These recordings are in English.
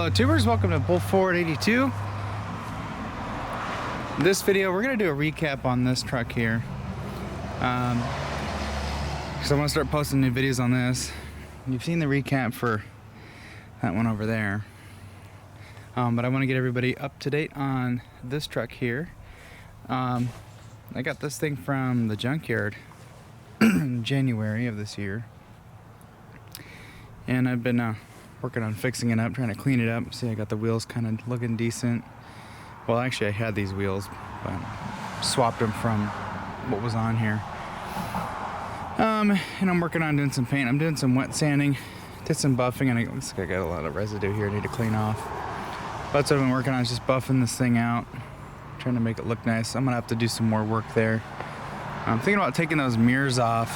Hello tubers, welcome to Bull Forward 82. In this video we're going to do a recap on this truck here. Because I want to start posting new videos on this. You've seen the recap for that one over there. But I want to get everybody up to date on this truck here. I got this thing from the Junkyard in January of this year. And I've been working on fixing it up, trying to clean it up. See, I got the wheels kind of looking decent. Well, actually I had these wheels, but swapped them from what was on here. And I'm working on doing some paint. I'm doing some wet sanding, did some buffing, and it looks like I got a lot of residue here I need to clean off. That's what I've been working on, is just buffing this thing out, trying to make it look nice. I'm gonna have to do some more work there. I'm thinking about taking those mirrors off,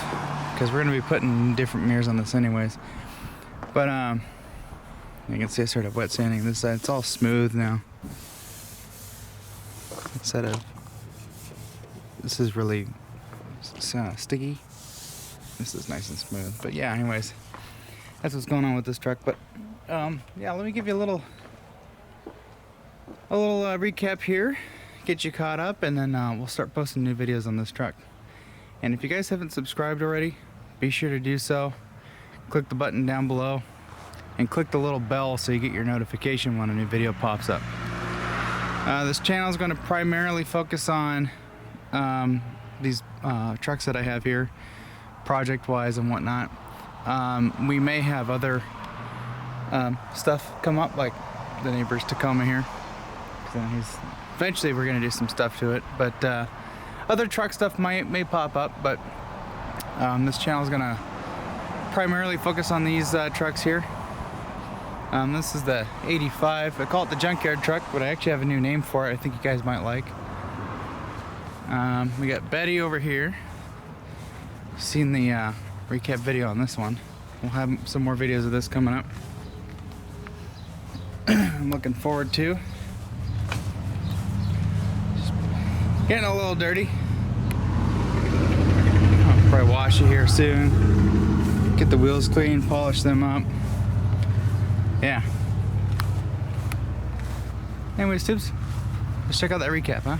because we're gonna be putting different mirrors on this anyways. But you can see I started wet sanding this side. It's all smooth now. Instead of, this is really sticky. This is nice and smooth. But yeah, anyways, that's what's going on with this truck. But yeah, let me give you a little recap here, get you caught up, and then we'll start posting new videos on this truck. And if you guys haven't subscribed already, be sure to do so. Click the button down below and click the little bell so you get your notification when a new video pops up. This channel is going to primarily focus on these trucks that I have here, project-wise and whatnot. We may have other stuff come up, like the neighbor's Tacoma here. So eventually we're going to do some stuff to it, but other truck stuff may pop up. But this channel is going to primarily focus on these trucks here. This is the 85. I call it the Junkyard truck, but I actually have a new name for it I think you guys might like. We got Betty over here. Seen the recap video on this one. We'll have some more videos of this coming up. I'm looking forward to. Just getting a little dirty. I'll probably wash it here soon. Get the wheels clean, polish them up. Yeah. Anyways, tubes, let's check out that recap, huh?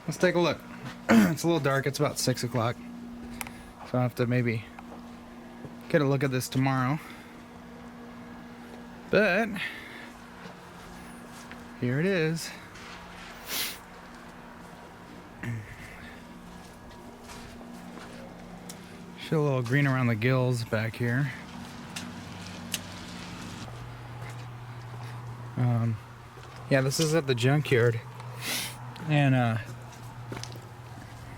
Let's take a look. It's a little dark. It's about 6 o'clock. So I'll have to maybe get a look at this tomorrow. But here it is. Show a little green around the gills back here. Yeah, this is at the Junkyard, and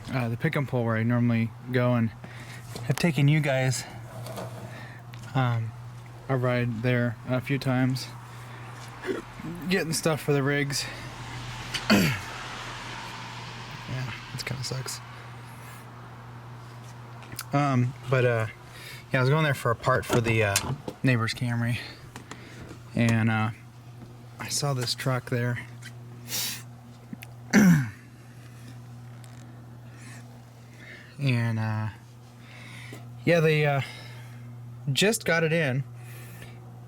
the pick and pull where I normally go, and have taken you guys a ride there a few times, getting stuff for the rigs. Yeah, it kind of sucks. Yeah, I was going there for a part for the neighbor's Camry, and I saw this truck there. And yeah, they just got it in,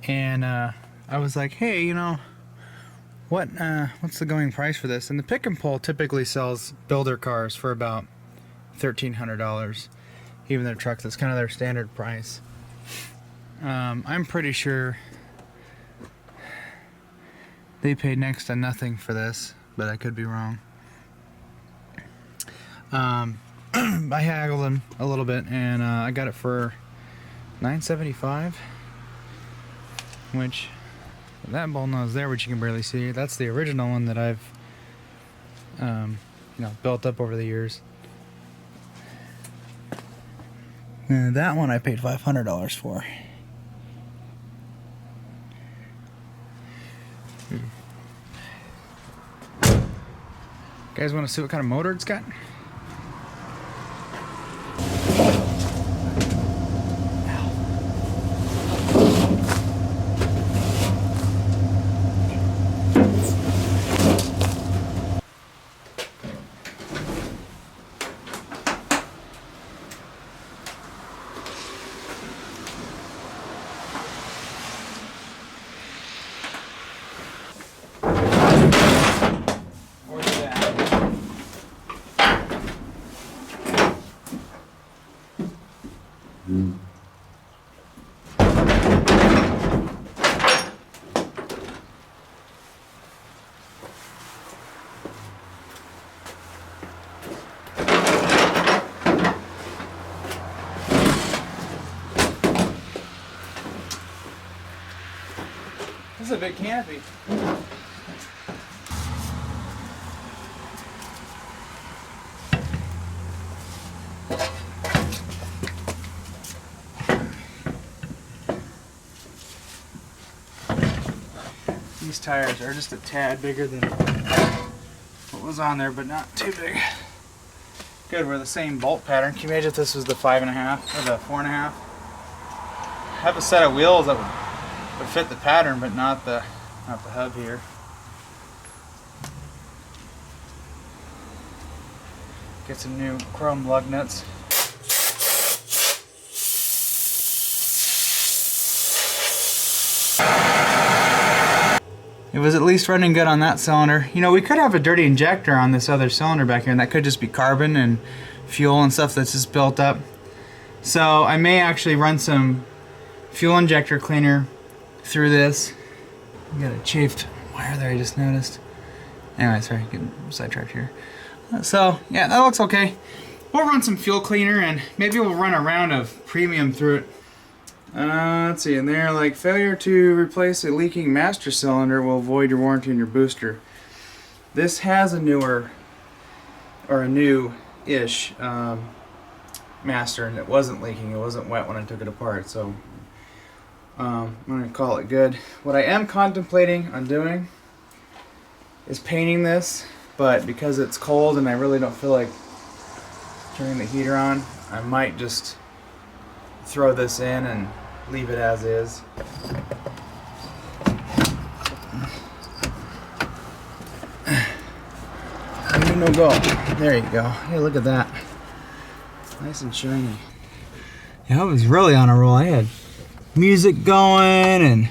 and I was like, hey, you know, what's the going price for this? And the pick and pull typically sells builder cars for about $1,300, even their trucks. That's kind of their standard price. I'm pretty sure they paid next to nothing for this, but I could be wrong. I haggled them a little bit, and I got it for $975, which that bull nose there, which you can barely see, that's the original one that I've built up over the years. And that one I paid $500 for. Guys want to see what kind of motor it's got? This is a big canopy. These tires are just a tad bigger than what was on there, but not too big. Good, we're the same bolt pattern. Can you imagine if this was the 5.5 or the 4.5? Have a set of wheels that would fit the pattern, but not the hub here. Get some new chrome lug nuts. It was at least running good on that cylinder. You know, we could have a dirty injector on this other cylinder back here, and that could just be carbon and fuel and stuff that's just built up. So I may actually run some fuel injector cleaner through this. We got a chafed wire there, I just noticed. Anyway, sorry, getting sidetracked here. So yeah, that looks okay. We'll run some fuel cleaner and maybe we'll run a round of premium through it. Let's see, and there, like, failure to replace a leaking master cylinder will void your warranty on your booster. This has a newer, or a new-ish master, and it wasn't leaking. It wasn't wet when I took it apart, so I'm going to call it good. What I am contemplating on doing is painting this, but because it's cold and I really don't feel like turning the heater on, I might just throw this in and leave it as is. No go. There you go. Hey, look at that. Nice and shiny. Yeah, I was really on a roll. I had music going and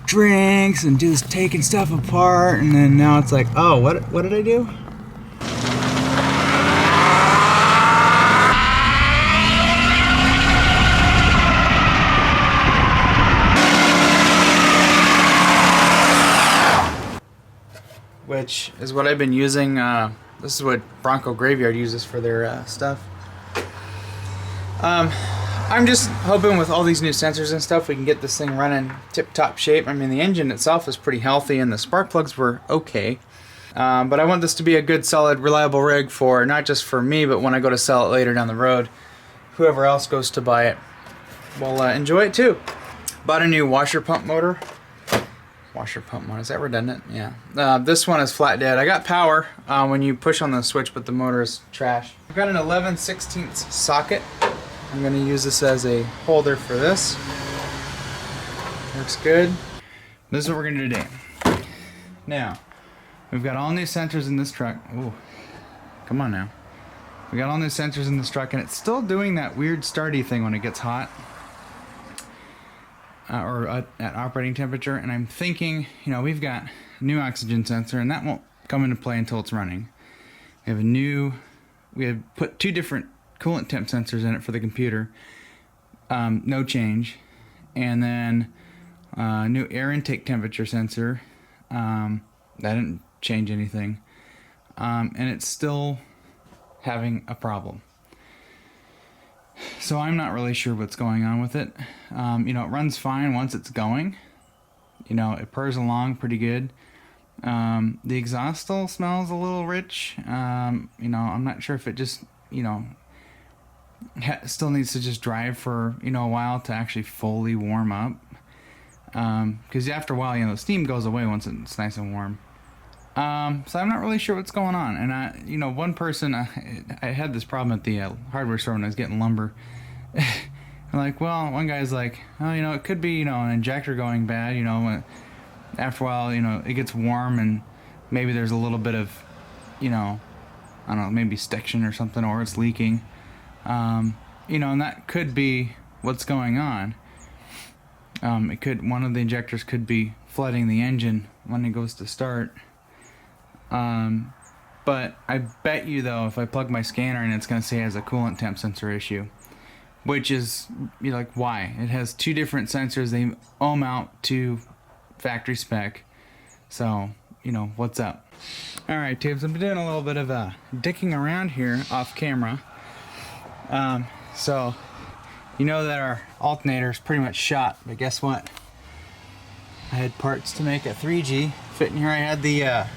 drinks and just taking stuff apart, and then now it's like, oh, what did I do? Which is what I've been using. This is what Bronco Graveyard uses for their stuff. I'm just hoping with all these new sensors and stuff we can get this thing running tip-top shape. I mean, the engine itself is pretty healthy and the spark plugs were okay. But I want this to be a good, solid, reliable rig for not just for me, but when I go to sell it later down the road, whoever else goes to buy it will enjoy it too. Bought a new washer pump motor. Washer pump motor, is that redundant? Yeah. This one is flat dead. I got power when you push on the switch, but the motor is trash. I've got an 11/16 socket. I'm going to use this as a holder for this. Works good. This is what we're going to do today. Now, we've got all new sensors in this truck. Ooh, come on now. We got all new sensors in this truck, and it's still doing that weird starty thing when it gets hot. Or at operating temperature, and I'm thinking, you know, we've got a new oxygen sensor, and that won't come into play until it's running. We have put 2 different coolant temp sensors in it for the computer, no change, and then new air intake temperature sensor, that didn't change anything, and it's still having a problem. So I'm not really sure what's going on with it. You know, it runs fine once it's going. You know, it purrs along pretty good. The exhaust still smells a little rich. You know, I'm not sure if it just, you know, still needs to just drive for, you know, a while to actually fully warm up. Because after a while, you know, the steam goes away once it's nice and warm. So I'm not really sure what's going on. And you know, one person, I had this problem at the hardware store when I was getting lumber. I'm like, well, one guy's like, oh, you know, it could be, you know, an injector going bad, you know, after a while, you know, it gets warm and maybe there's a little bit of, you know, I don't know, maybe stiction or something, or it's leaking. You know, and that could be what's going on. One of the injectors could be flooding the engine when it goes to start. But I bet you though, if I plug my scanner in, it's going to say it has a coolant temp sensor issue, which is, you're like, why? It has 2 different sensors. They ohm out to factory spec. So, you know, what's up? All right, tubes, I'm doing a little bit of dicking around here off camera. So, you know that our alternator is pretty much shot, but guess what? I had parts to make a 3G fit in here. I had the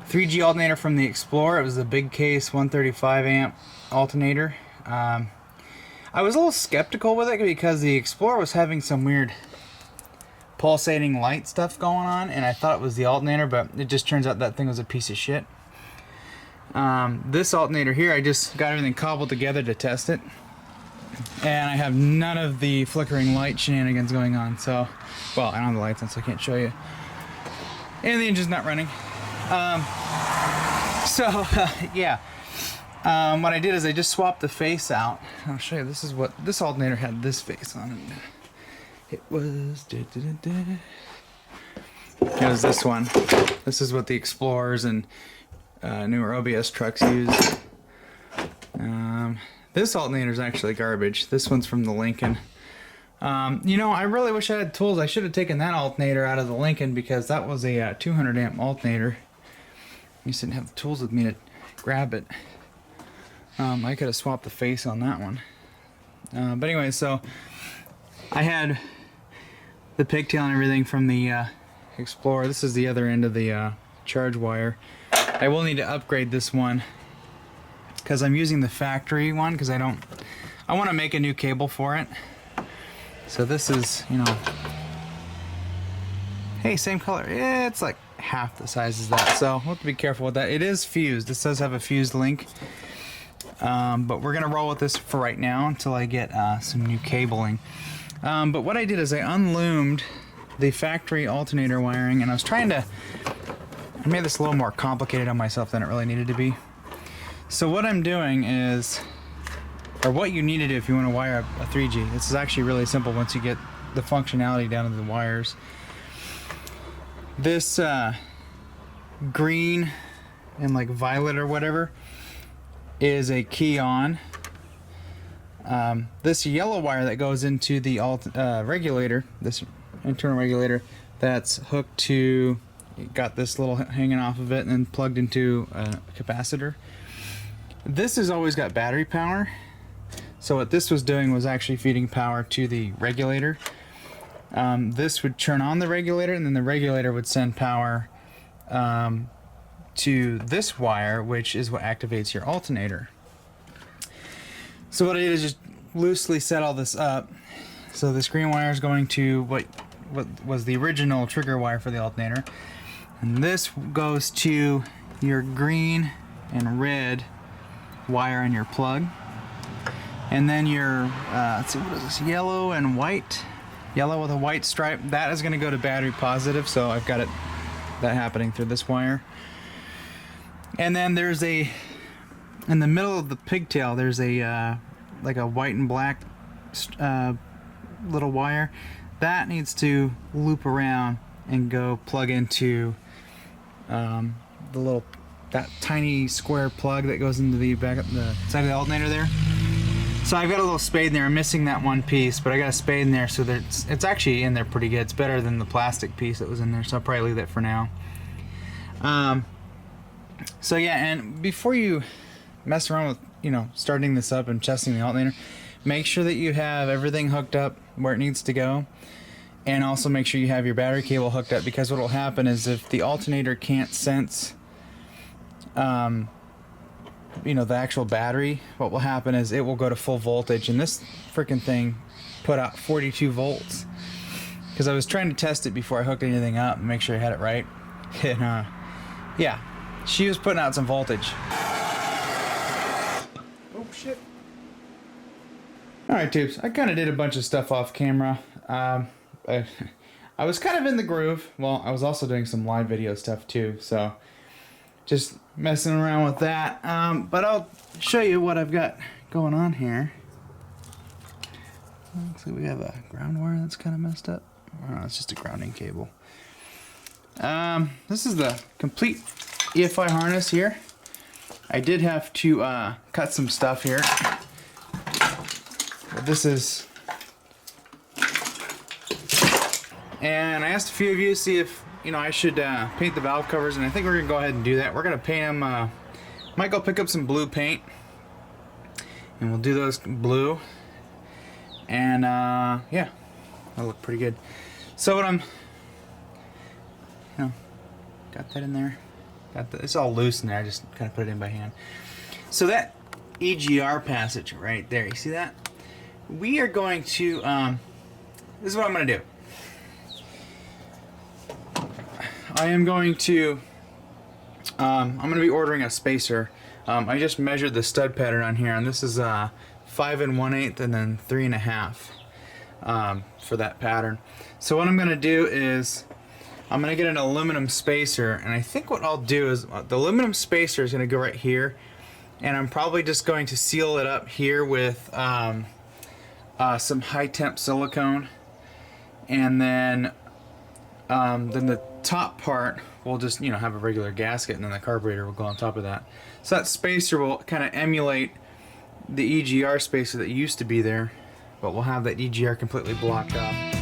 3G alternator from the Explorer. It was the big case 135 amp alternator. I was a little skeptical with it because the Explorer was having some weird pulsating light stuff going on, and I thought it was the alternator, but it just turns out that thing was a piece of shit. This alternator here, I just got everything cobbled together to test it, and I have none of the flickering light shenanigans going on. So, well, I don't have the lights on, so I can't show you. And the engine's not running. Yeah. What I did is I just swapped the face out. I'll show you. This is what this alternator had. This face on it. It was it was this one. This is what the Explorers and newer OBS trucks use. This alternator is actually garbage. This one's from the Lincoln. You know, I really wish I had tools. I should have taken that alternator out of the Lincoln because that was a 200 amp alternator. I just didn't have the tools with me to grab it. I could have swapped the face on that one. But anyway, so I had the pigtail and everything from the Explorer. This is the other end of the charge wire. I will need to upgrade this one because I'm using the factory one because I want to make a new cable for it. So this is, you know, hey, same color. Yeah, it's like half the size as that. So we'll have to be careful with that. It is fused. This does have a fused link. But we're gonna roll with this for right now until I get some new cabling. But what I did is I unloomed the factory alternator wiring, and I was trying to, I made this a little more complicated on myself than it really needed to be. So what I'm doing is, or what you need to do if you want to wire a 3G, this is actually really simple once you get the functionality down to the wires. This green and like violet or whatever is a key on. This yellow wire that goes into the regulator, this internal regulator, that's hooked to, got this little hanging off of it and then plugged into a capacitor. This has always got battery power. So what this was doing was actually feeding power to the regulator. This would turn on the regulator, and then the regulator would send power to this wire, which is what activates your alternator. So what I did is just loosely set all this up. So this green wire is going to what was the original trigger wire for the alternator, and this goes to your green and red wire on your plug, and then your let's see, what is this, yellow and white, yellow with a white stripe, that is going to go to battery positive. So I've got that happening through this wire. And then there's in the middle of the pigtail, there's a like a white and black little wire that needs to loop around and go plug into that tiny square plug that goes into the back of the side of the alternator there. So I've got a little spade in there. I'm missing that one piece, but I got a spade in there, so that it's actually in there pretty good. It's better than the plastic piece that was in there, so I'll probably leave that for now. So yeah, and before you mess around with, you know, starting this up and testing the alternator, make sure that you have everything hooked up where it needs to go, and also make sure you have your battery cable hooked up, because what will happen is if the alternator can't sense you know, the actual battery, what will happen is it will go to full voltage, and this freaking thing put out 42 volts because I was trying to test it before I hooked anything up and make sure I had it right. And yeah, she was putting out some voltage. Oh shit. Alright tubes, I kind of did a bunch of stuff off camera. I was kind of in the groove. Well, I was also doing some live video stuff too, so just messing around with that. But I'll show you what I've got going on here. Looks like we have a ground wire that's kind of messed up. Oh, it's just a grounding cable. This is the complete EFI harness here. I did have to cut some stuff here. But this is... And I asked a few of you to see if, you know, I should paint the valve covers, and I think we're going to go ahead and do that. We're going to paint them, might go pick up some blue paint, and we'll do those blue, and yeah, that'll look pretty good. So what I'm you know, got that in there. It's all loose in there. I just kind of put it in by hand. So that EGR passage right there, you see that? We are going to, this is what I'm going to do. I am going to, I'm going to be ordering a spacer. I just measured the stud pattern on here, and this is 5 1/8 and then 3 1/2 for that pattern. So what I'm going to do is I'm going to get an aluminum spacer, and I think what I'll do is the aluminum spacer is going to go right here, and I'm probably just going to seal it up here with some high temp silicone, and then the top part will just, you know, have a regular gasket, and then the carburetor will go on top of that. So that spacer will kind of emulate the EGR spacer that used to be there, but we'll have that EGR completely blocked off.